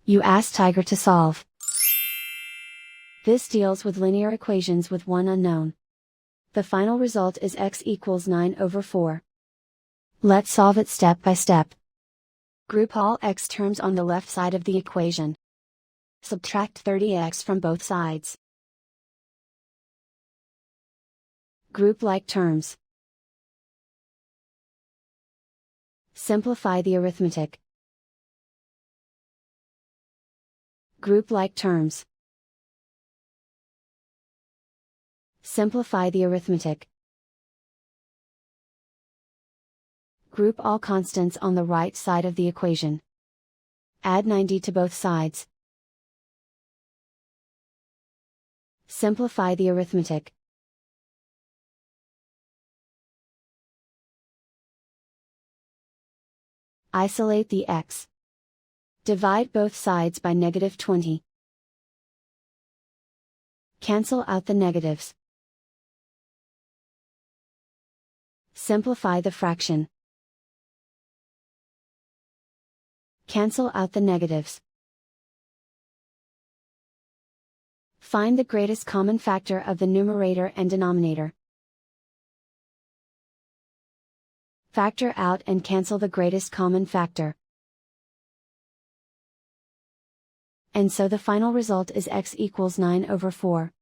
You ask Tiger to solve. This deals with linear equations with one unknown. The final result is x equals 9/4. Let's solve it step by step. Group all x terms on the left side of the equation. Subtract 30x from both sides. Group like terms. Simplify the arithmetic. Group like terms. Simplify the arithmetic. Group all constants on the right side of the equation. Add 90 to both sides. Simplify the arithmetic. Isolate the x. Divide both sides by -20. Cancel out the negatives. Simplify the fraction. Cancel out the negatives. Find the greatest common factor of the numerator and denominator. Factor out and cancel the greatest common factor. And so the final result is x equals 9/4.